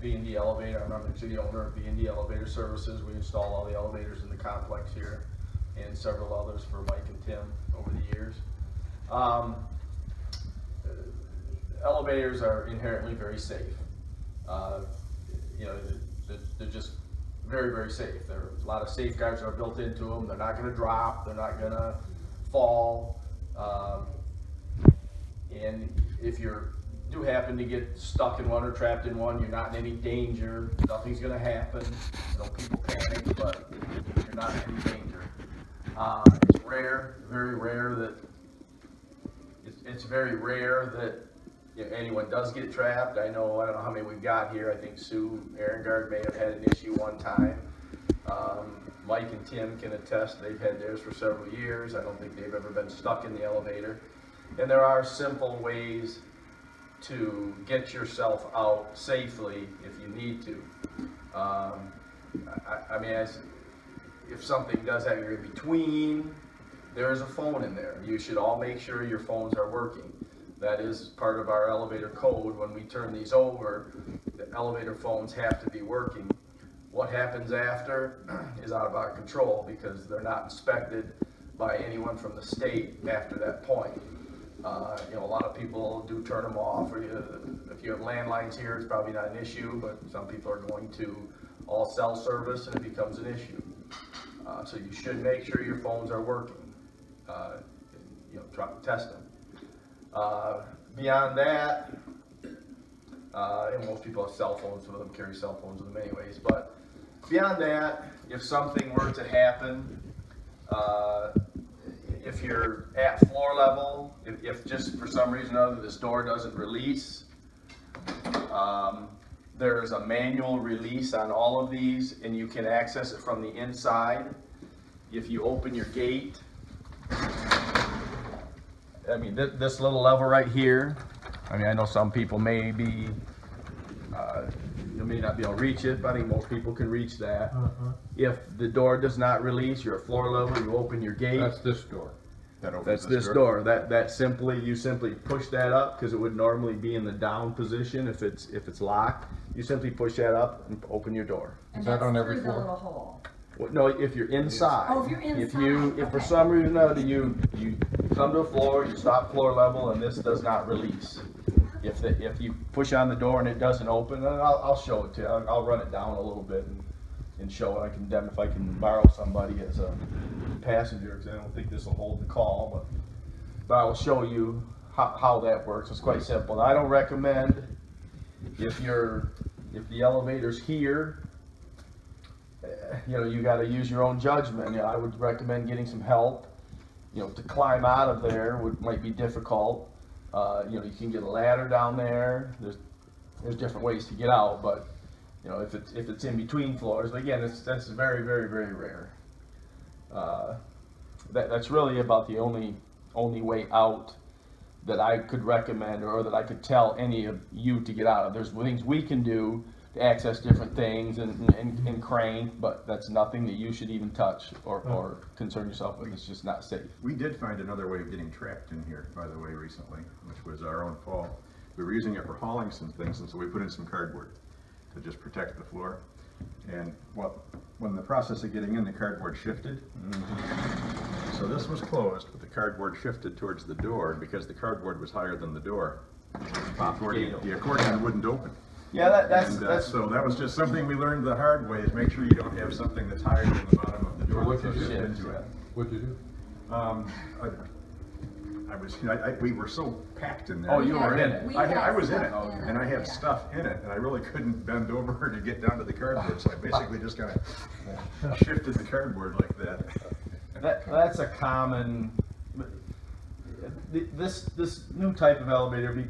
B&D Elevator. I'm actually the owner of B&D Elevator Services. We install all the elevators in the complex here, and several others for Mike and Tim over the years. Elevators are inherently very safe. You know, they're just very, very safe. There are a lot of safeguards that are built into them. They're not going to drop. They're not going to fall. And if you do happen to get stuck in one or trapped in one, you're not in any danger. Nothing's going to happen. You know, people panic, but you're not in any danger. It's rare, very rare that it's very rare that anyone does get trapped. I don't know how many we've got here. I think Sue Arengard may have had an issue one time. Mike and Tim can attest they've had theirs for several years. I don't think they've ever been stuck in the elevator. And there are simple ways to get yourself out safely if you need to. I mean, if something does have you in between, there is a phone in there. You should all make sure your phones are working. That is part of our elevator code. When we turn these over, the elevator phones have to be working. What happens after is out of our control because they're not inspected by anyone from the state after that point. You know, a lot of people do turn them off. Or if you have landlines here, it's probably not an issue, but some people are going to all cell service and it becomes an issue. So you should make sure your phones are working. You know, try to test them. Beyond that, and most people have cell phones with them, carry cell phones with them anyways, but beyond that, if something were to happen, if you're at floor level, if just for some reason or other this door doesn't release, there's a manual release on all of these and you can access it from the inside. If you open your gate, I mean, this little level right here, I mean, I know some people may be, you may not be able to reach it, but I think most people can reach that. If the door does not release, you're at floor level, you open your gate. That's this door. That's this door. You simply push that up because it would normally be in the down position if it's locked. You simply push that up and open your door. And Is that on every through the floor? little hole. Well, no, if you're inside. Oh, if you're inside. If for some reason or other you come to a floor, you stop floor level, and this does not release. If you push on the door and it doesn't open, then I'll show it to you. I'll run it down a little bit and show it. If I can borrow somebody as a passenger, because I don't think this will hold the call, but I'll show you how that works. It's quite simple. I don't recommend if the elevator's here. You know, you got to use your own judgment. You know, I would recommend getting some help. You know, to climb out of there might be difficult. You know, you can get a ladder down there. There's different ways to get out, but you know, if it's in between floors. But again, that's very, very, very rare. That's really about the only way out that I could recommend or that I could tell any of you to get out of. There's things we can do to access different things and crank, but that's nothing that you should even touch or concern yourself with. It's just not safe. We did find another way of getting trapped in here, by the way, recently, which was our own fault. We were using it for hauling some things, and so we put in some cardboard to just protect the floor. And when the process of getting in, the cardboard shifted. So this was closed, but the cardboard shifted towards the door, and because the cardboard was higher than the door, the accordion wouldn't open. Yeah, so that was just something we learned the hard way, is make sure you don't have something that's higher than the bottom of the door. What'd you do? Into it. What'd you do? We were so packed in there. Oh, you were in it. I was in it, stuff in and I it, had yeah. stuff in it, and I really couldn't bend over to get down to the cardboard, so I basically just kind of shifted the cardboard like that. That's a common. This new type of elevator.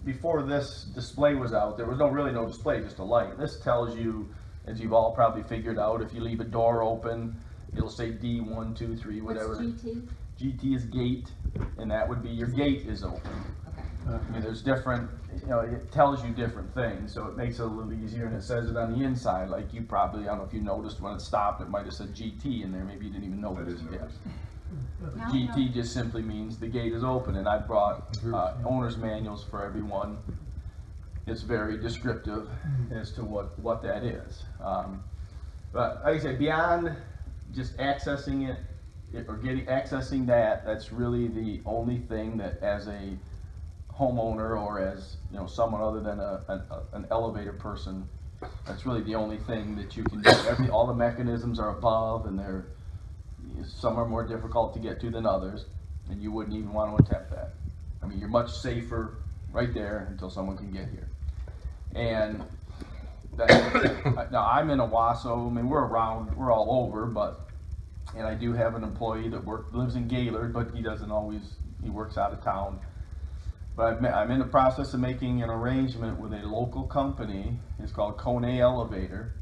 Before this display was out, there was really no display, just a light. This tells you, as you've all probably figured out, if you leave a door open, it'll say D1, 2, 3, whatever. What's GT? GT is gate, and that would be your gate is open. Okay. I mean, there's different, you know, it tells you different things, so it makes it a little easier, and it says it on the inside, like you probably, I don't know if you noticed when it stopped, it might have said GT in there, maybe you didn't even notice. That is noticed. Now, GT just simply means the gate is open, and I brought owner's manuals for everyone. it's very descriptive as to what that is. But like I say, beyond just accessing it or accessing that, that's really the only thing that, as a homeowner or as someone other than an elevator person, that's really the only thing that you can do. All the mechanisms are above, and some are more difficult to get to than others, and you wouldn't even want to attempt that. I mean, you're much safer right there until someone can get here. And now I'm in Owasso. I mean, we're all over, and I do have an employee that lives in Gaylord, but he works out of town. But I'm in the process of making an arrangement with a local company. It's called Kone Elevator,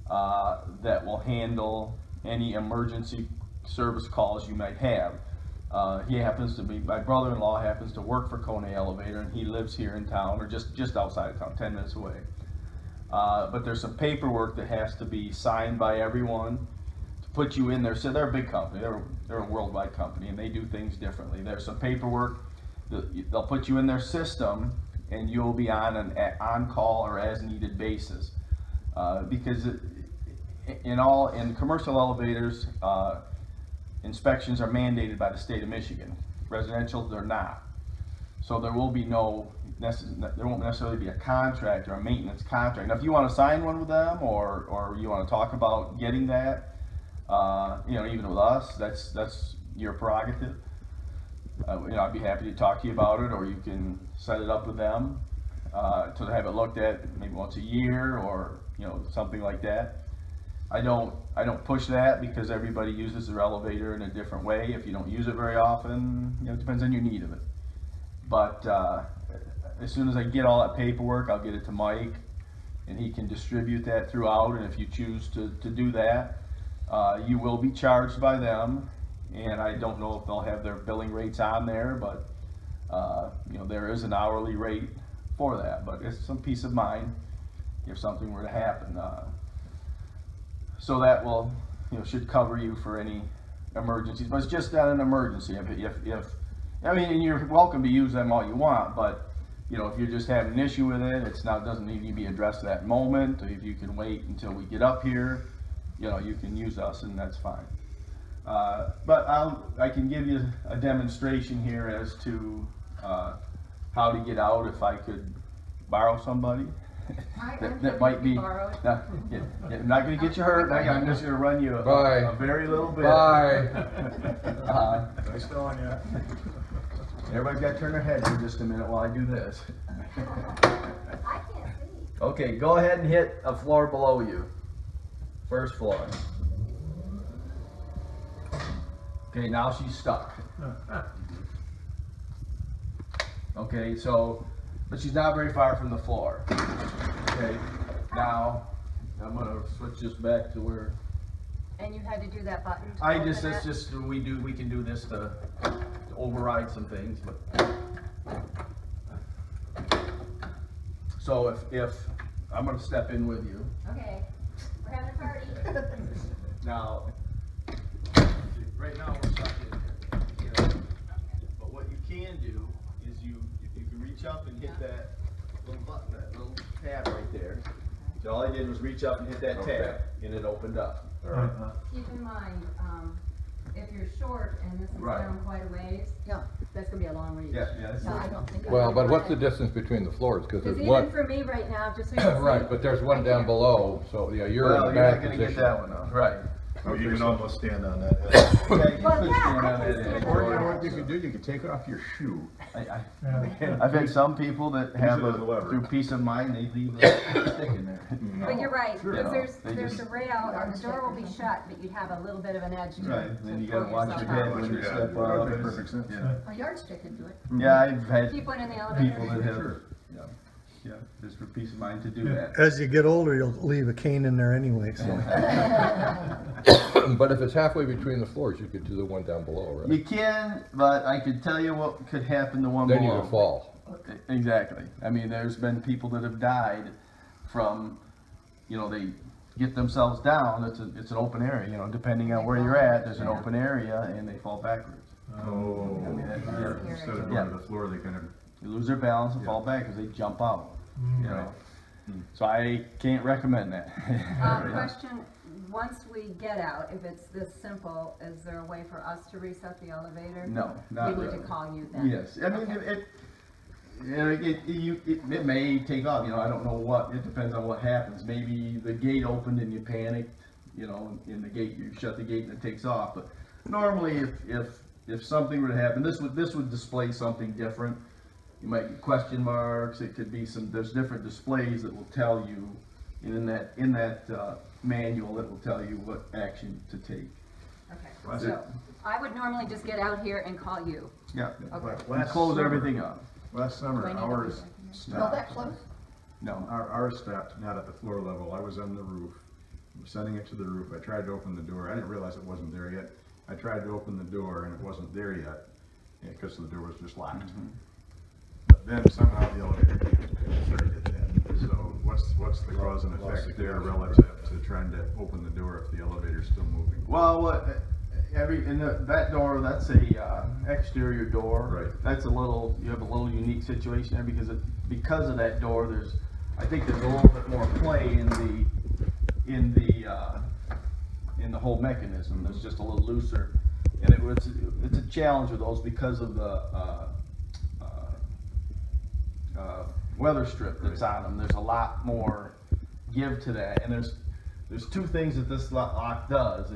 that will handle any emergency service calls you might have. My brother-in-law happens to work for Kone Elevator, and he lives here in town, or just outside of town, 10 minutes away. But there's some paperwork that has to be signed by everyone to put you in there. So they're a big company. They're a worldwide company, and they do things differently. There's some paperwork. They'll put you in their system, and you'll be on an on-call or as-needed basis. Because in commercial elevators, inspections are mandated by the state of Michigan. Residential, they're not. So there will be there won't necessarily be a contract or a maintenance contract. Now, if you want to sign one with them, or you want to talk about getting that, even with us, that's your prerogative. I'd be happy to talk to you about it, or you can set it up with them to have it looked at maybe once a year, or something like that. I don't push that, because everybody uses their elevator in a different way. If you don't use it very often, it depends on your need of it. But as soon as I get all that paperwork, I'll get it to Mike, and he can distribute that throughout. And if you choose to do that, you will be charged by them. And I don't know if they'll have their billing rates on there, but there is an hourly rate for that. But it's some peace of mind if something were to happen. So that will, should cover you for any emergencies. But it's just not an emergency. And you're welcome to use them all you want, but if you're just having an issue with it, doesn't need to be addressed that moment. If you can wait until we get up here, you can use us, and that's fine. But I can give you a demonstration here as to how to get out if I could borrow somebody. that might be. I'm not going to get you hurt. I'm just going to run you a very little bit. Bye. Nice knowing you. Everybody's got to turn their head for just a minute while I do this. I can't see. Okay, go ahead and hit a floor below you. First floor. Okay, now she's stuck. Okay, but she's not very far from the floor. Okay, now I'm gonna switch this back to where. And you had to do that button to We can do this to override some things, but. So if I'm gonna step in with you. Okay, we're having a party. Now, right now we're stuck in here. But what you can do is if you can reach up and hit that little button, that little tab right there. So all I did was reach up and hit that tab, and it opened up. Keep in mind, if you're short and this is Right. down quite a ways, that's gonna be a long ways. Yeah. So I don't think. Well, but what's the distance between the floors? Because Because there's even one, for me right now, just so you can see. right, but there's one down below, so yeah, you're in Well, the you're not bad gonna get position. that one though. Right. Oh, you can almost stand on that. Yeah, you Well, could yeah, stand I on can that stand edge. on Or you know that. what you can do? You can take off your shoe. I've had some people that have it as a lever. through peace of mind, they leave a stick in there. But you're right, Sure. because They there's just- a rail, and the door will be shut, but you'd have a little bit of an edge to Right, to then you pull gotta watch yourself your head out. when you Yeah, step that up. would make perfect sense. Yeah. A yardstick can do it. Yeah, I've had Keep one in the elevator. people that have, just for peace of mind to do that. As you get older, you'll leave a cane in there anyway, so. But if it's halfway between the floors, you could do the one down below, right? You can, but I could tell you what could happen to one Then you below. would fall. Exactly. I mean, there's been people that have died from, they get themselves down. It's an open area. Depending on where you're at, there's an open area, and they fall backwards. Oh, I mean, instead of going to the floor, they kind of. They lose their balance and fall back because they jump out. you know. So I can't recommend that. Question, once we get out, if it's this simple, is there a way for us to reset the elevator? No, not We really. need to call you then? Yes, I mean, Okay. it may take off, you know, I don't know what, it depends on what happens. Maybe the gate opened and you panicked, you know, in the gate, you shut the gate and it takes off. But normally if something were to happen, this would display something different. You might get question marks, it could be there's different displays that will tell you, and in that manual, it will tell you what action to take. Okay, so I would normally just get out here and call you. Yeah, Okay. and close everything up. Last summer, Do I need to ours put it stopped. No, Ours stopped, not at the floor level. I was on the roof, sending it to the roof. I tried to open the door. I didn't realize it wasn't there yet. I tried to open the door and it wasn't there yet, because the door was just locked. But then somehow the elevator started in. So what's the cause and effect there relative to trying to open the door if the elevator's still moving? well, that door, that's a exterior door. Right. That's you have a little unique situation there because of that door. I think there's a little bit more play in the whole mechanism. It's just a little looser, and it's a challenge with those because of the weather strip that's on them. There's a lot more give to that, and there's two things that this lock does.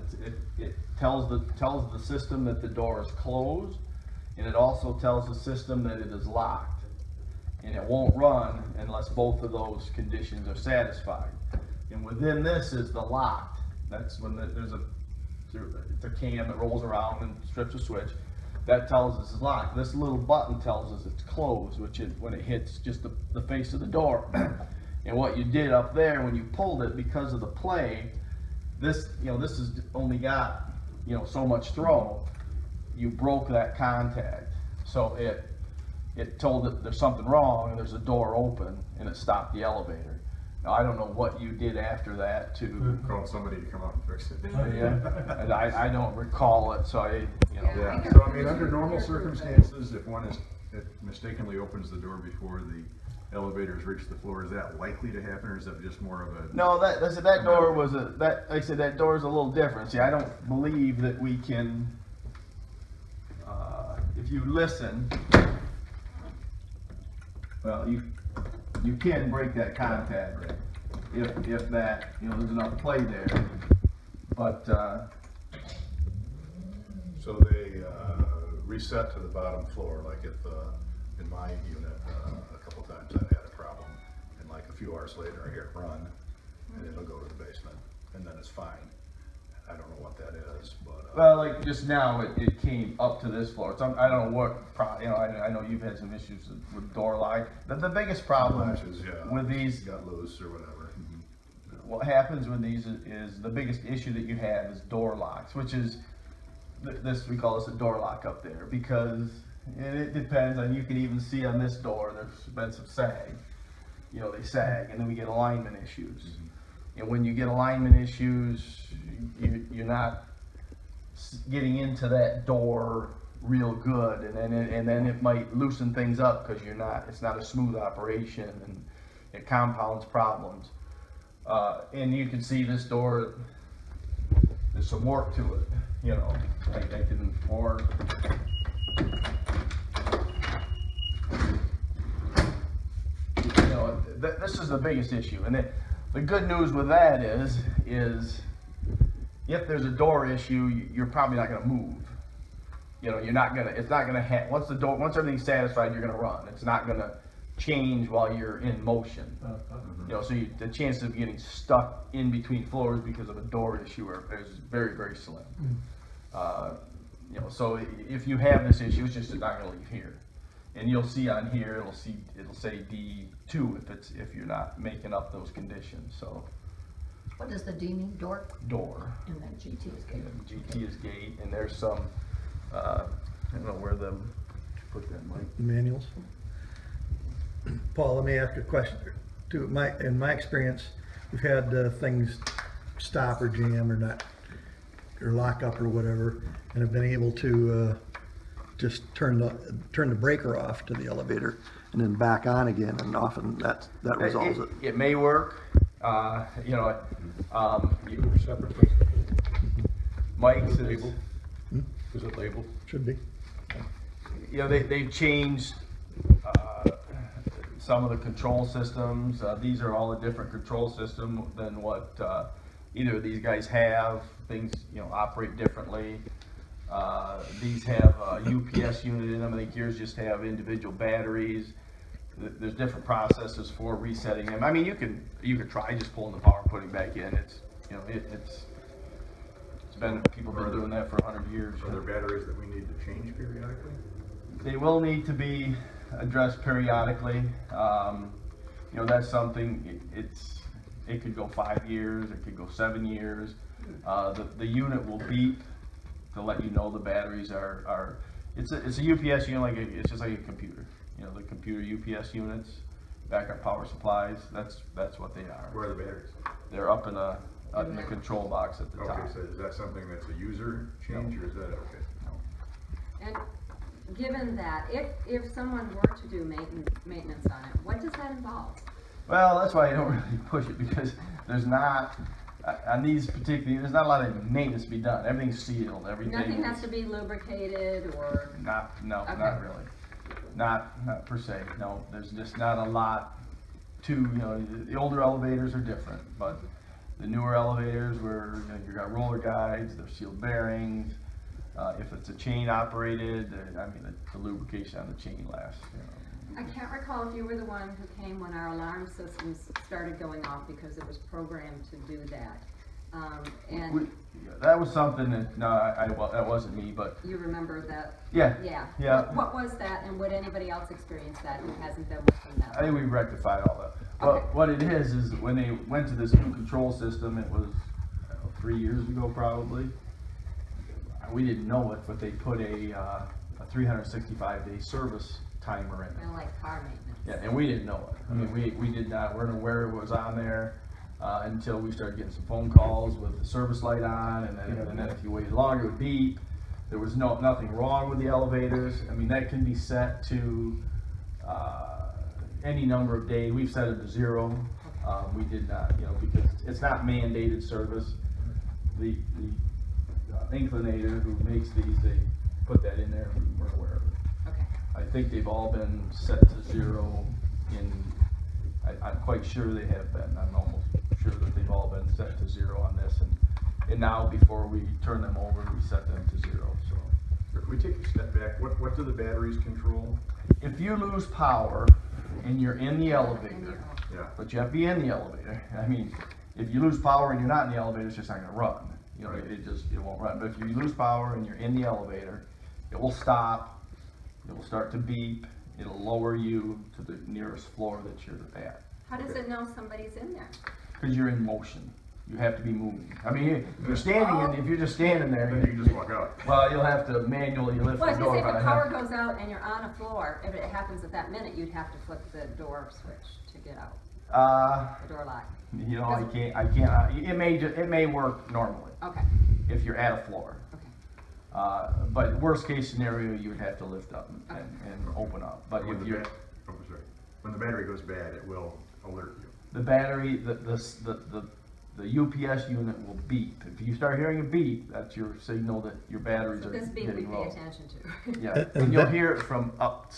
It tells the system that the door is closed, and it also tells the system that it is locked, and it won't run unless both of those conditions are satisfied. And within this is the locked. That's when it's a cam that rolls around and strips a switch. That tells us it's locked. This little button tells us it's closed, which is when it hits just the face of the door. And what you did up there when you pulled it, because of the play, this has only got, so much throw. You broke that contact, so it told it there's something wrong and there's a door open, and it stopped the elevator. Now I don't know what you did after that to. Called somebody to come out and fix it. Yeah, and I don't recall it, so Yeah, so I mean, under normal circumstances, if it mistakenly opens the door before the elevators reach the floor, is that likely to happen, or is that just more of a? No, that door was like I said, that door is a little different. See, I don't believe that we can, if you listen, well, you can break that contact if that, there's enough play there, but, So they reset to the bottom floor, like in my unit, a couple times I've had a problem. And like a few hours later, I hear it run, and it'll go to the basement, and then it's fine. I don't know what that is, but. well, like just now, it came up to this floor. I don't know what, I know you've had some issues with door lock. The biggest problem Latches, yeah, with these, got loose or whatever. what happens with these is the biggest issue that you have is door locks, which is we call this a door lock up there, because it depends, and you can even see on this door there's been some sag. They sag, and then we get alignment issues. And when you get alignment issues, you're not getting into that door real good, and then it might loosen things up because it's not a smooth operation, and it compounds problems. And you can see this door, there's some work to it, I can, or this is the biggest issue. And the good news with that is if there's a door issue, you're probably not going to move. It's not gonna once everything's satisfied, you're gonna run. It's not gonna change while you're in motion. So the chances of getting stuck in between floors because of a door issue is very, very slim. So if you have this issue, it's just not gonna leave here. And you'll see on here, it'll say D2 if you're not making up those conditions. So What does the D mean? Door? door. And then GT is gate. GT is gate, and there's some, I don't know where put that, Mike. Manuals. Paul, let me ask you a question. In my experience, we've had things stop or jam or not, or lock up or whatever, and have been able to just turn the breaker off to the elevator and then back on again, and often that resolves it. It may work, you know, Separate place. Mike's is, Labeled? Is it labeled? Should be. you know, they've changed, some of the control systems. These are all a different control system than what, either of these guys have. Things, you know, operate differently. These have a UPS unit in them. I think yours just have individual batteries. There's different processes for resetting them. I mean, you could try just pulling the power and putting it back in. It's, you know, it's been, people have been doing that for 100 years. Are there batteries that we need to change periodically? They will need to be addressed periodically. You know, that's something, it could go 5 years, it could go 7 years. The unit will beep to let you know the batteries are it's a UPS unit, like it's just like a computer. You know, the computer UPS units, backup power supplies, that's what they are. Where are the batteries? They're up in the control box at the Okay, top. so is that something that's a user change, or is that, okay? And given that, if someone were to do maintenance on it, what does that involve? Well, that's why I don't really push it, because there's not, on these particularly, there's not a lot of maintenance to be done. Everything's sealed, everything. Nothing has to be lubricated or, Not Okay. really. Not per se, no. There's just not a lot to, you know, the older elevators are different, but the newer elevators where, you know, you've got roller guides, there's sealed bearings. If it's a chain operated, I mean, the lubrication on the chain lasts, you know. I can't recall if you were the one who came when our alarm systems started going off because it was programmed to do that. And That was something that, no, that wasn't me, but you remember that? yeah, Yeah. yeah. What was that, and would anybody else experience that who hasn't been with them I that think long? we rectified all that. Okay. What it is when they went to this new control system, it was, I don't know, 3 years ago probably. We didn't know it, but they put a 365-day service timer in it. Kind of like car maintenance. Yeah, and we didn't know it. I mean, we did not, weren't aware it was on there until we started getting some phone calls with the service light on, and then if you waited longer, it would beep. There was nothing wrong with the elevators. I mean, that can be set to any number of days. We've set it to 0. We did not, you know, because it's not mandated service. The inclinator who makes these, they put that in there, and we weren't aware of it. Okay. I think they've all been set to 0 I'm quite sure they have been. I'm almost sure that they've all been set to 0 on this, and now before we turn them over, we set them to 0, so. If we take a step back, what do the batteries control? If you lose power and you're in the elevator, Yeah. but you have to be in the elevator, I mean, if you lose power and you're not in the elevator, it's just not gonna run. You know, Right. it won't run. But if you lose power and you're in the elevator, it will stop, it will start to beep, it'll lower you to the nearest floor that you're at. How does it know somebody's in there? Because you're in motion. You have to be moving. I mean, if you're standing, if you're just standing there, Then you can just walk out. well, you'll have to manually lift Well, I the was door. gonna say, if by the power hand. goes out and you're on a floor, if it happens at that minute, you'd have to flip the door switch to get out, the door lock. You know, I can't, it may work normally Okay, if you're at a floor. okay. But worst case scenario, you would have to lift up and open up. But When if the you're, when the battery goes bad, it will alert you. the battery, the UPS unit will beep. If you start hearing a beep, that's your signal that your batteries So are this beat we getting pay low. attention to. Yeah, And and you'll that- hear it from up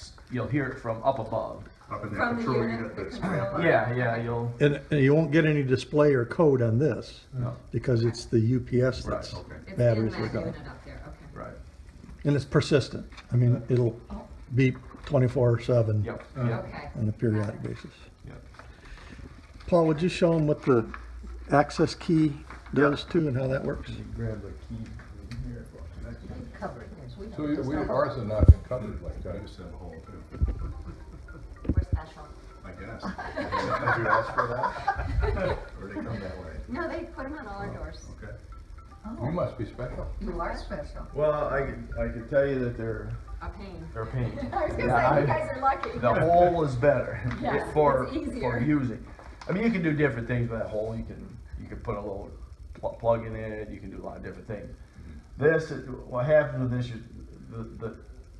above. Up in that From the control unit, unit the that's. control. Yeah, you'll, And you won't get any display or code on this, no, because it's the UPS Right, that's, okay. It's in batteries that are gone. unit up there, okay. right. And it's persistent. I mean, it'll beep 24/7 Yep, Uh-huh. yep, Okay. on a periodic basis. yep. Paul, would you show them what the access key does too and how that works? Grab the key here. Covered this, we So don't. ours have not been covered like I that. just have a hole too, We're special. I guess. Did you ask for that? Or they come that way? No, they put them on all our doors. Okay. You must be special. You are special. Well, I can tell you that they're A pain. a pain. I was gonna Yeah, say, you guys are lucky. The hole is better Yeah, for it's easier. using. I mean, you can do different things with that hole. You can put a little plug in it. You can do a lot of different things. What happens with this?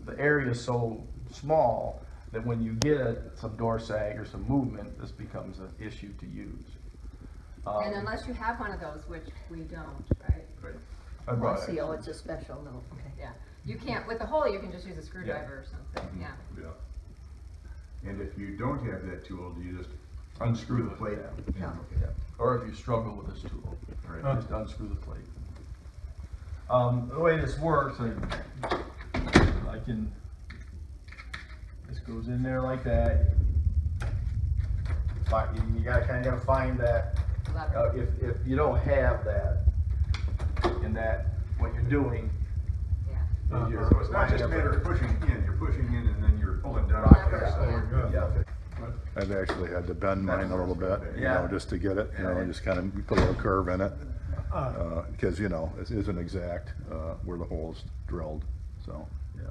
The area is so small that when you get some door sag or some movement, this becomes an issue to use. And unless you have one of those, which we don't, right? Right. I Oh, I brought see, it. oh, it's a special note, okay. Yeah, you can't, with the hole, you can just use a screwdriver or something, yeah. Yeah. And if you don't have that tool, do you just Unscrew the plate? Yeah. Yeah. Or if you struggle with this tool, Right. just unscrew the plate. The way this works, I can, this goes in there like that. But you gotta kinda gotta find that, Lever. if you don't have that, in that, what you're doing Yeah. is you're. So it's not just a matter of pushing in, you're pushing in and then you're pulling down. Lever, Yeah. I've actually had to bend mine a little bit, you Yeah. know, just to get it, you know, just kind of put a little curve in it. Because, you know, it isn't exact, where the hole's drilled, so. Yeah.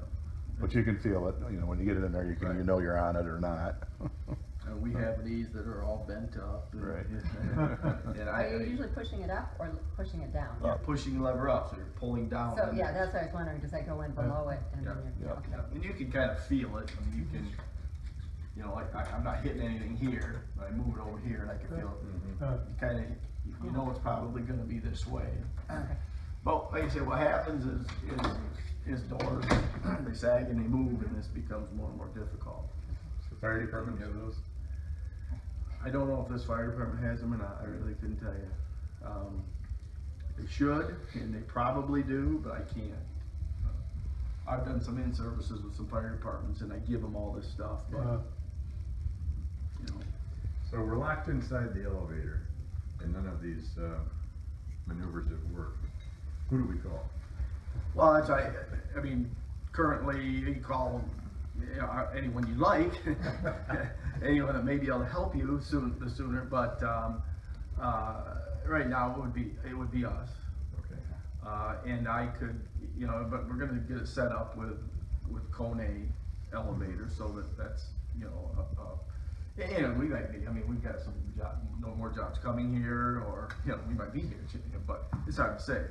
But you can feel it, you know, when you get it in there, you can, you know you're on it or not. We have these that are all bent up. And- Right. And Are you usually pushing it up or pushing it down? pushing the lever up, so you're pulling down. So, on yeah, it. that's what I was wondering, does that go in below it and then Yeah, you're, yeah, okay. and you can kind of feel it, I mean, you can, you know, like, I'm not hitting anything here, but I move it over here and I can feel it. You kind of, you know it's probably gonna be this way. Okay. But like I said, what happens is doors, they sag and they move and this becomes more and more difficult. Does the fire department have those? I don't know if this fire department has them or not, I really couldn't tell you. They should, and they probably do, but I can't. I've done some in-services with some fire departments and I give them all this stuff, but, you know. So we're locked inside the elevator and none of these maneuvers have worked. Who do we call? Well, that's, I mean, currently, you call them, you know, anyone you like, anyone that may be able to help you the sooner, but, right now, it would be us. Okay. And I could, you know, but we're gonna get it set up with Kone elevator, so that's, you know, and we might be, I mean, we've got some no more jobs coming here, or, you know, we might be here, but it's hard to say.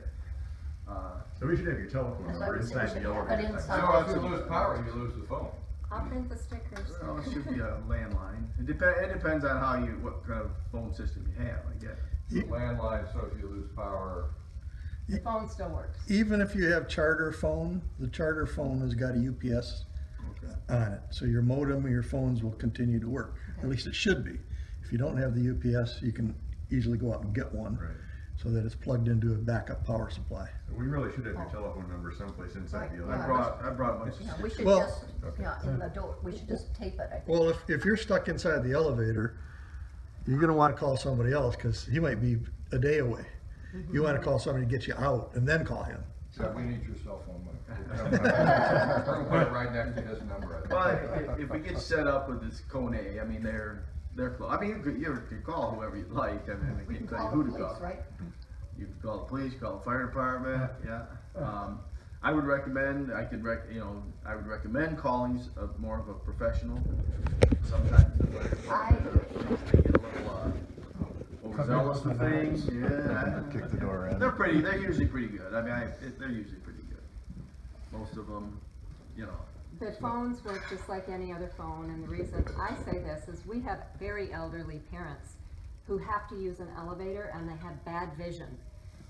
So we should have your telephone That's number what we said, inside we the should have elevator. it inside. So if you lose power, you lose the phone. I'll print the stickers. Well, it should be a landline. It depends on what kind of phone system you have, I guess. The landline, so if you lose power. The phone still works. Even if you have charter phone, the charter phone has got a UPS on it. So your modem or your phones will continue to work. At least it should be. If you don't have the UPS, you can easily go out and get one. Right. So that it's plugged into a backup power supply. We really should have your telephone number someplace inside the Right, elevator. I brought my. Yeah, we should Well- just, yeah, in the door, we should just tape it, I think. Well, if you're stuck inside the elevator, you're gonna wanna call somebody else, cause he might be a day away. You wanna call somebody to get you out and then call him. So we need your cell phone. We'll put it right next to his number. But if we get set up with this Kone, I mean, they're close. I mean, you could call whoever you'd like. I mean, We I can can't tell you call who the to police, call. right? You can call the police, call the fire department, yeah. I would recommend, I would recommend calling more of a professional. Sometimes the fire department, they get a little, overzealous with things, yeah. Kick the door in. They're usually pretty good. I mean, they're usually pretty good. Most of them, you know. The phones work just like any other phone, and the reason I say this is we have very elderly parents who have to use an elevator and they have bad vision.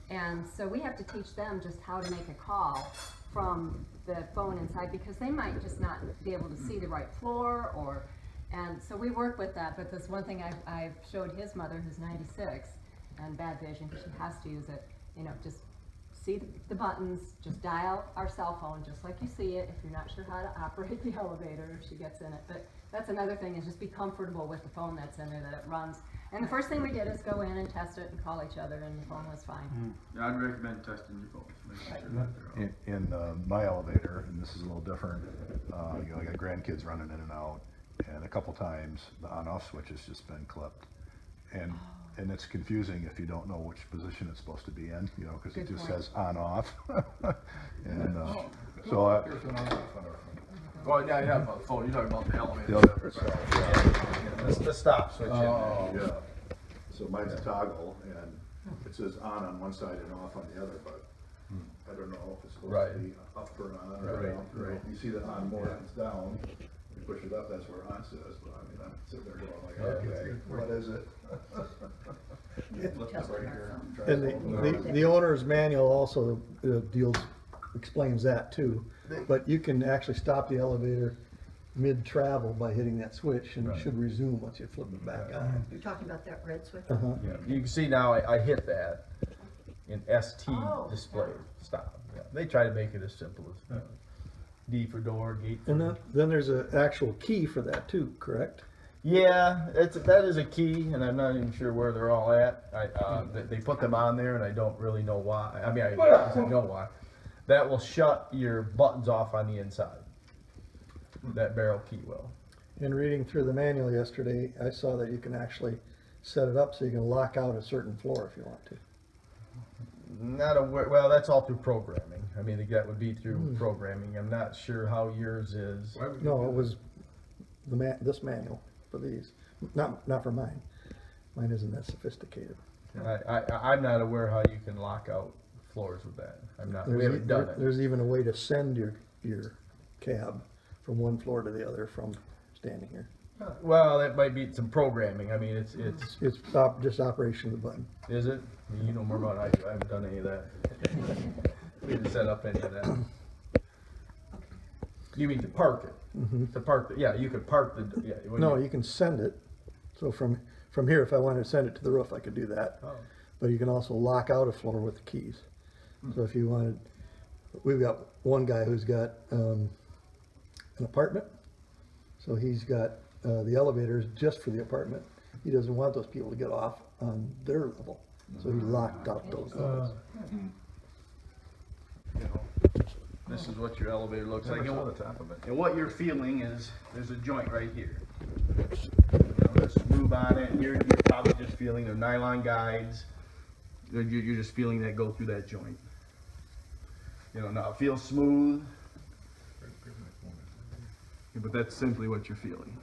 And so we have to teach them just how to make a call from the phone inside, because they might just not be able to see the right floor, and so we work with that. But this one thing I've showed his mother, who's 96 and bad vision, because she has to use it, you know, just see the buttons, just dial our cell phone just like you see it if you're not sure how to operate the elevator if she gets in it. But that's another thing, is just be comfortable with the phone that's in there, that it runs. And the first thing we did is go in and test it and call each other, and the phone was fine. I'd recommend testing your phones, making sure that they're all. In my elevator, and this is a little different, you know, I got grandkids running in and out, and a couple times the on-off switch has just been clipped. And it's confusing if you don't know which position it's supposed to be in, you know, because it Good just point. says on-off. And so There's an on-off on our phone. Well, yeah, you have a phone, you're talking about the elevator. The elevator itself, The stop switch. Oh. Yeah, so mine's a toggle, and it says on one side and off on the other, but I don't know if it's supposed Right. to be up or on or Right, down. You know, right. You see the on more, it's down, push it up, that's where Ron says, but I mean, I'm sitting there going like, Okay. okay, what is it? Flip Just it right on our here phone. try And to open it. the owner's manual also explains that too. But you can actually stop the elevator mid-travel by hitting that switch, and it should resume once you flip it back on. You're talking about that red switch? Uh-huh. Yeah, you can see now I hit that in ST Oh, display, stop. Yeah, they try to make it as simple as, D for door, gate for. And then there's an actual key for that too, correct? Yeah, that is a key, and I'm not even sure where they're all at. They put them on there, and I don't really know why. I mean, I know why. That will shut your buttons off on the inside. That barrel key will. In reading through the manual yesterday, I saw that you can actually set it up so you can lock out a certain floor if you want to. Not aware. Well, that's all through programming. I mean, that would be through programming. I'm not sure how yours is. Why would you No, do it was this manual for these, not for mine. Mine isn't that sophisticated. I'm not aware how you can lock out floors with that. I'm not. We haven't done it. There's even a way to send your cab from one floor to the other from standing here. Well, that might be some programming. I mean, it's. It's just operation of the button. Is it? I mean, you know more about it. I haven't done any of that. We didn't set up any of that. You mean to park it? To park the, yeah, you could park the, yeah. when No, you can send it. So from here, if I wanted to send it to the roof, I could do that. Oh. But you can also lock out a floor with the keys. So if you wanted, we've got one guy who's got an apartment. So he's got the elevators just for the apartment. He doesn't want those people to get off on their level. So he locked out those levels. You know, this is what your elevator looks like. Never And saw what, the top of it. and what you're feeling is there's a joint right here. You know, there's a groove on it. You're probably just feeling the nylon guides. You're just feeling that go through that joint. You know, now it feels smooth, but that's simply what you're feeling.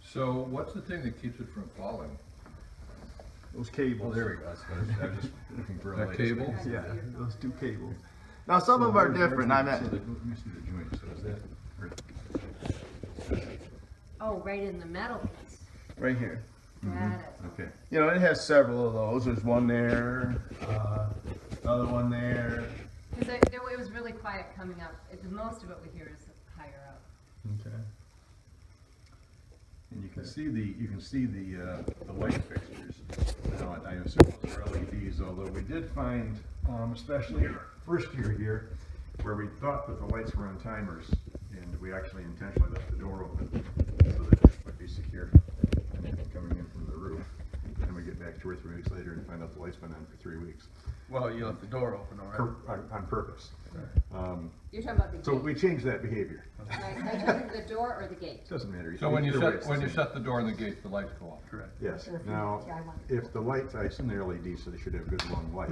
So what's the thing that keeps it from falling? Those cables. Oh, there we go. I was just looking for a That latest cable? thing. Yeah, those two cables. Now some of them are different. I'm at. Let me see the joint, so is that, Oh, right in the metal piece. Right here. Got it. okay. You know, it has several of those. There's one there, another one there. Because it was really quiet coming up. Most of what we hear is higher up. Okay. And you can see the light fixtures. Now, I assume those are LEDs, although we did find, especially our first year here, where we thought that the lights were on timers, and we actually intentionally left the door open so that it would be secure coming in from the roof. And we get back 2 or 3 weeks later and find out the light's been on for 3 weeks. Well, you left the door open, all right? On purpose. You're talking about the So gate. we changed that behavior. Right, are you talking the door or the gate? Doesn't matter. So when you Either way, it's the same. shut the door and the gate, the lights go off? Correct. Yes, So if you- now, yeah, I want- if the lights, I assume they're LED, so they should have good long life.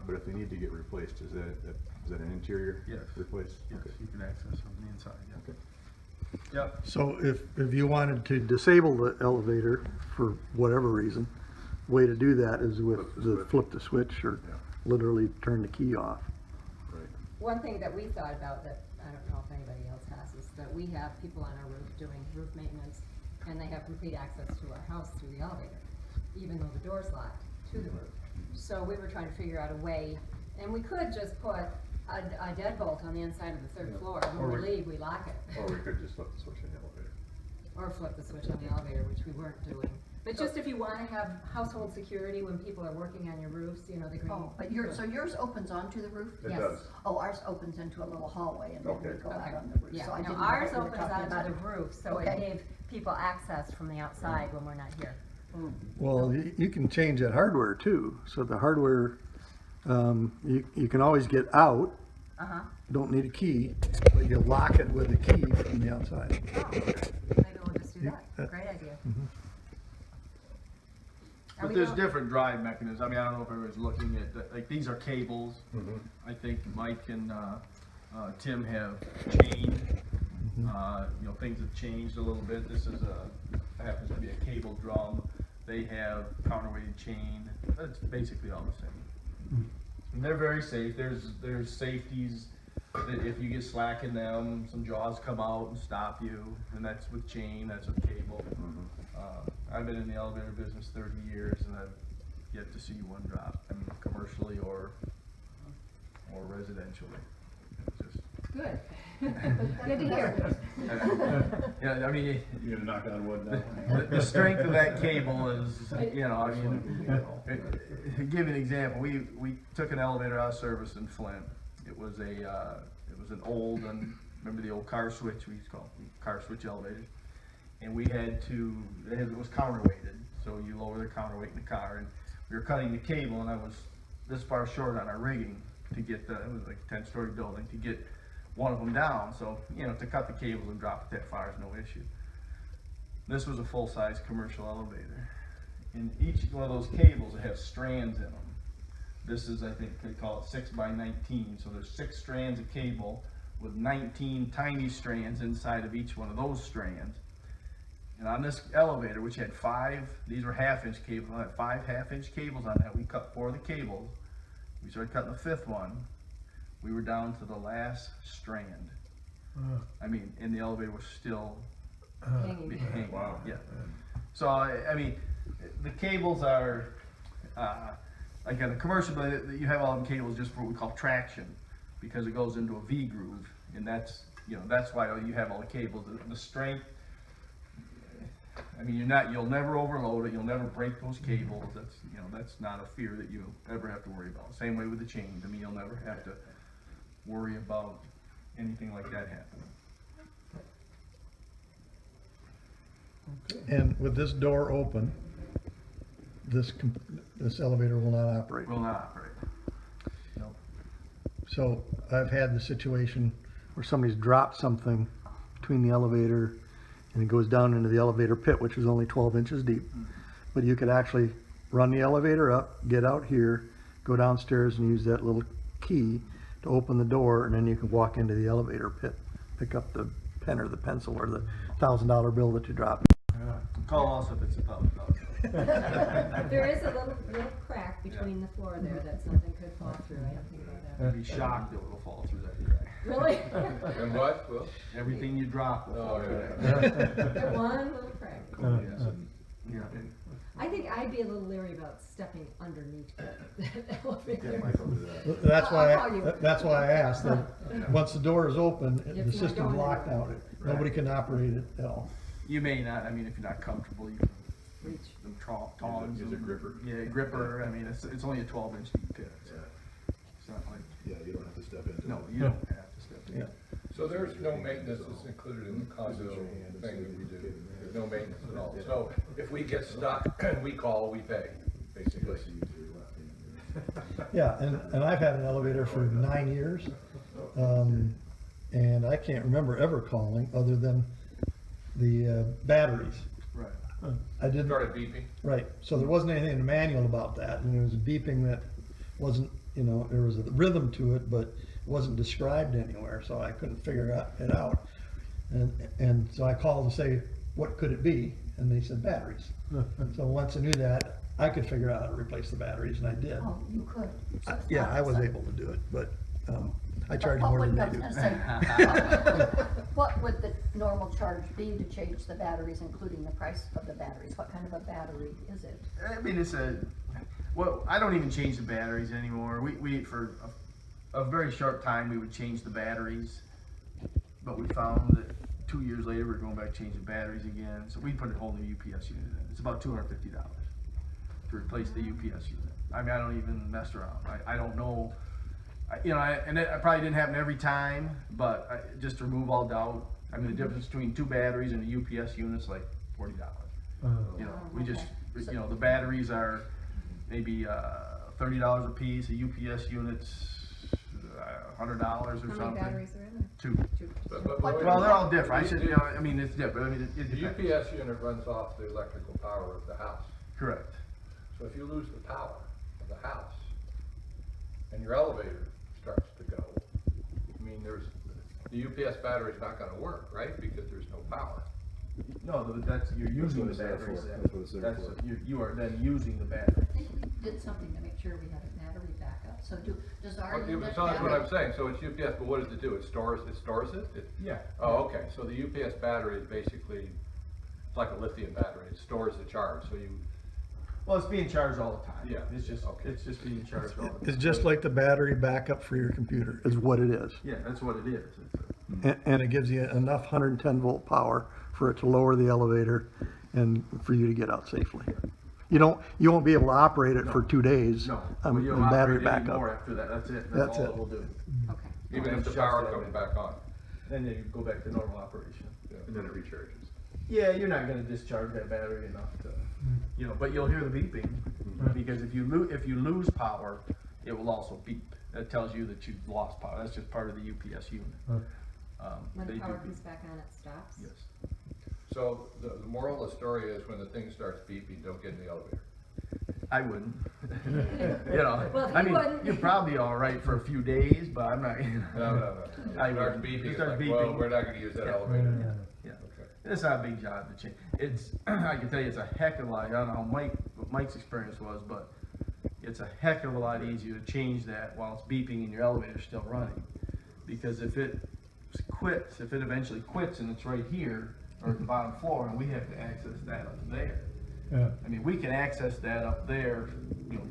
But if they need to get replaced, is that an interior? Yes. Replace? Yes, Okay. you can access from the inside, yeah. Okay. Yep. So if you wanted to disable the elevator for whatever reason, way to do that is with flip the switch or Yeah. literally turn the key off. Right. One thing that we thought about that, I don't know if anybody else has, is that we have people on our roof doing roof maintenance, and they have complete access to our house through the elevator, even though the door's locked to the roof. So we were trying to figure out a way, and we could just put a deadbolt on the inside of the third floor, and when Or we we- leave, we lock it. Or we could just flip the switch in the elevator. Or flip the switch on the elevator, which we weren't doing. But just if you wanna have household security when people are working on your roofs, you know, the green. Oh, but so yours opens onto the roof? It Yes. does. Oh, ours opens into a little hallway and then we Okay. go out Okay. on the roof. Yeah, So I no, didn't know ours what you were opens talking about. onto the roof, so it Okay. gave people access from the outside when we're not here. Well, you can change that hardware too. So the hardware, you can always get out, Uh-huh. don't need a key, but you lock it with a key from the outside. Oh, maybe we'll just do that. that- Great idea. Are But we there's going- different drive mechanisms. I mean, I don't know if everyone's looking at, like, these are cables. I think Mike and, Tim have chain, you know, things have changed a little bit. This is happens to be a cable drum. They have counterweighted chain. That's basically all the same. And they're very safe. There's safeties that if you get slack in them, some jaws come out and stop you, and that's with chain, that's with cable. I've been in the elevator business 30 years, and I've yet to see one drop, I mean, commercially or residentially. It's just, Good. Good to hear. yeah, I mean, You gonna knock on wood now? the strength of that cable is, you know, I mean, give you an example. We took an elevator out of service in Flint. It was an old, remember the old car switch, we used to call them car switch elevators? And we had to, it was counterweighted, so you lower the counterweight in the car, and we were cutting the cable, and I was this far short on our rigging to get it was like a 10-story building, to get one of them down, so, you know, to cut the cables and drop it that far is no issue. This was a full-size commercial elevator. And each one of those cables have strands in them. This is, I think they call it 6 by 19, so there's 6 strands of cable with 19 tiny strands inside of each one of those strands. And on this elevator, which had 5, these were half-inch cables, I had 5 half-inch cables on that. We cut 4 of the cables. We started cutting the 5th one. We were down to the last strand. I mean, and the elevator was still hanging. Wow. Yeah. So, I mean, the cables are, like on a commercial, but you have all the cables just for what we call traction, because it goes into a V groove, and that's, you know, that's why you have all the cables. The strength, I mean, you'll never overload it, you'll never break those cables. That's, you know, that's not a fear that you ever have to worry about. Same way with the chains. I mean, you'll never have to worry about anything like that happening. And with this door open, this elevator will not operate. Will not operate. No. So I've had the situation where somebody's dropped something between the elevator and it goes down into the elevator pit, which is only 12 inches deep. But you could actually run the elevator up, get out here, go downstairs and use that little key to open the door, and then you can walk into the elevator pit, pick up the pen or the pencil or the $1,000 bill that you dropped. Call us if it's $1,000. There is a little crack between the floor there that something could fall through. I don't think about that. I'd be shocked that it'll fall through that crack. Really? And what? Well, Everything you drop will fall Oh, through yeah. that crack. That one little crack. Yeah. I think I'd be a little leery about stepping underneath that elevator. That's I'll call you. why I asked that once the door is open, If the you're system's going locked out. Nobody can operate it at all. You may not, I mean, if you're not comfortable, you can Reach. them tongs. Use a and- gripper. Yeah, gripper. I mean, it's only a 12-inch deep pit. So it's not like, Yeah, you don't have to step into it. no, you don't have to step in. Yeah. so there's no maintenance that's included in the condo thing that we do. There's no maintenance at all. So if we get stuck and we call, we pay, basically. Yeah, and I've had an elevator for 9 years, and I can't remember ever calling other than the batteries. Right. I didn't. Started beeping. Right, so there wasn't anything in the manual about that, and there was a beeping that wasn't, you know, there was a rhythm to it, but it wasn't described anywhere, so I couldn't figure it out. And so I called to say, what could it be? And they said batteries. So once I knew that, I could figure out how to replace the batteries, and I did. Oh, you could. So it's Yeah, not I was outside. able to do it, but I charge What more would- than I they was do. gonna say, what would the normal charge be to change the batteries, including the price of the batteries? What kind of a battery is it? I mean, well, I don't even change the batteries anymore. We for a very short time, we would change the batteries, but we found that 2 years later, we're going back to change the batteries again. So we put a whole new UPS unit in. It's about $250 to replace the UPS unit. I mean, I don't even mess around. I don't know. And it probably didn't happen every time, but just to remove all doubt, I mean, the difference between 2 batteries and a UPS unit's like $40. You know, we just, you know, the batteries are maybe $30 a piece. A UPS unit's $100 or How something. many batteries are in there? 2. But Well, they're all different. I said, you know, I mean, it's different. I mean, it The depends. UPS unit runs off the electrical power of the house. Correct. So if you lose the power of the house and your elevator starts to go, I mean, the UPS battery's not gonna work, right? Because there's no power. No, that's, you're using the what it's there batteries for. then. That's what it's there for. You are then using the battery. did something to make sure we had a battery backup. So does our Well, unit so that's what have- I'm saying, so it's UPS, but what does it do? It stores it? Yeah. Oh, okay, so the UPS battery is basically, it's like a lithium battery, it stores the charge, so you, Well, it's being charged all the time. Yeah. It's just, Okay. it's just being charged all the time. It's just like the battery backup for your computer, is what it is. Yeah, that's what it is. And it gives you enough 110 volt power for it to lower the elevator and for you to get out safely. You won't be able to operate it for 2 days No, on well, you don't battery operate anymore backup. after that, that's it, That's that's all it. it will do. Okay. even Okay. if the Shuts power that comes in. back on. Then you go back to normal operation. And then it recharges. Yeah, you're not gonna discharge that battery enough to, but you'll hear the beeping, because if you lose power, it will also beep. That tells you that you've lost power, that's just part of the UPS unit. When They the do power beep. comes back on, it stops? Yes. So the moral of the story is when the thing starts beeping, don't get in the elevator. I wouldn't. Well, I he mean, wouldn't. you're probably all right for a few days, but I'm not, No. It I starts wouldn't. beeping, It it's starts like, well, beeping. we're not gonna use that elevator. Yeah. Okay. It's not a big job to change. It's, I can tell you, it's a heck of a lot, I don't know what Mike's experience was, but it's a heck of a lot easier to change that while it's beeping and your elevator's still running. Because if it quits, if it eventually quits and it's right here, or at the bottom floor, and we have to access that up there. I mean, we can access that up there,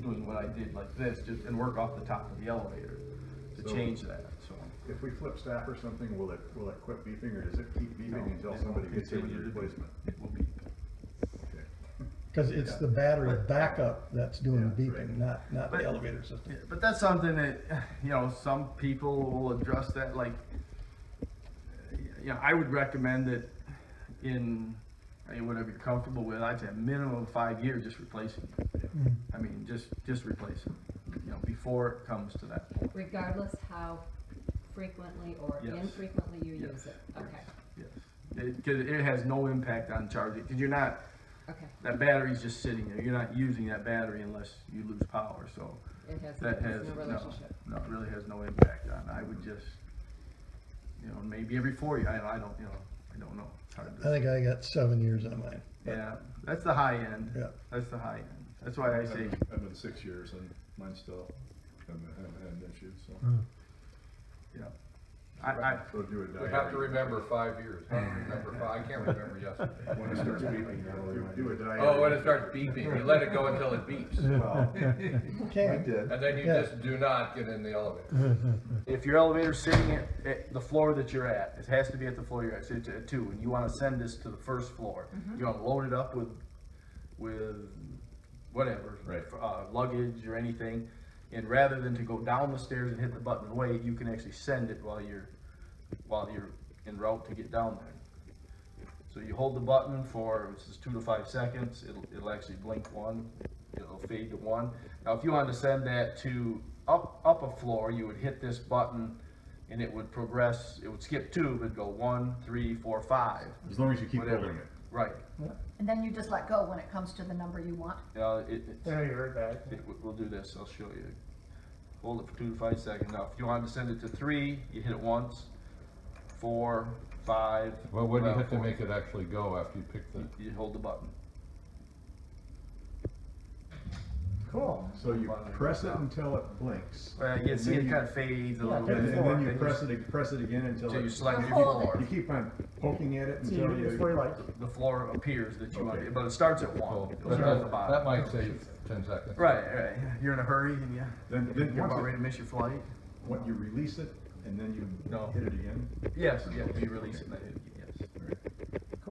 doing what I did like this, just, and work off the top of the elevator to So- change that, so. If we flip stop or something, will it quit beeping, or does it keep beeping until somebody gets in with a replacement? It will beep. Okay. Because it's the battery backup that's doing the Yeah, beeping, right. not But- the elevator system. Yeah, but that's something that, some people will address that, like, I would recommend that whatever you're comfortable with, I'd say a minimum of 5 years, just replacing it. I mean, just replace it, before it comes to that point. Regardless how frequently or Yes. infrequently you Yes. use it? Okay, Yes. Cause it has no impact on charging, cause you're not, okay. that battery's just sitting there, you're not using that battery unless you lose power, so. It has That has, no relationship. no, it really has no impact on, I would just, maybe every 4 years, I don't know. It's hard to I think I got 7 years on mine. Yeah, that's the high end. Yeah. That's the high end. That's why I say, I've been 6 years and mine still haven't had issues, so. yeah. I, So do it. We have to remember 5 years, I don't remember five, I can't remember yesterday. When it starts beeping, do a diary. Oh, when it starts beeping, you let it go until it beeps, Okay. did. and then you Yeah. just do not get in the elevator. if your elevator's sitting at the floor that you're at, it has to be at the floor you're at, so it's at 2, and you wanna send this to the first floor. You wanna load it up with whatever, Right. luggage or anything, and rather than to go down the stairs and hit the button and wait, you can actually send it while you're en route to get down there. So you hold the button for, this is 2 to 5 seconds, it'll actually blink 1, it'll fade to 1. Now, if you wanted to send that to up a floor, you would hit this button and it would progress, it would skip 2, but go 1, 3, 4, 5. As long as you keep whatever. holding it. Right. And then you just let go when it comes to the number you want? We'll do this, I'll show you. Hold it for 2 to 5 seconds. Now, if you wanted to send it to 3, you hit it once, 4, 5. Well, what do you have to 4. make it actually go after you pick the? You hold the button. Cool. So you press it until it blinks. You can see And it then kind of fades a Yeah, little to bit. the And then you Then press it again until Until you it, select You your hold floor. you keep on poking at it See, until it's you. where you like it. The floor appears that you want Okay. it, but it starts at 1. Well, It'll that, start at the that bottom. might save 10 seconds. Right. You're in a hurry and Then you're once about ready to miss your flight. What, you release it and then you No. hit it again? Yes, you release it and then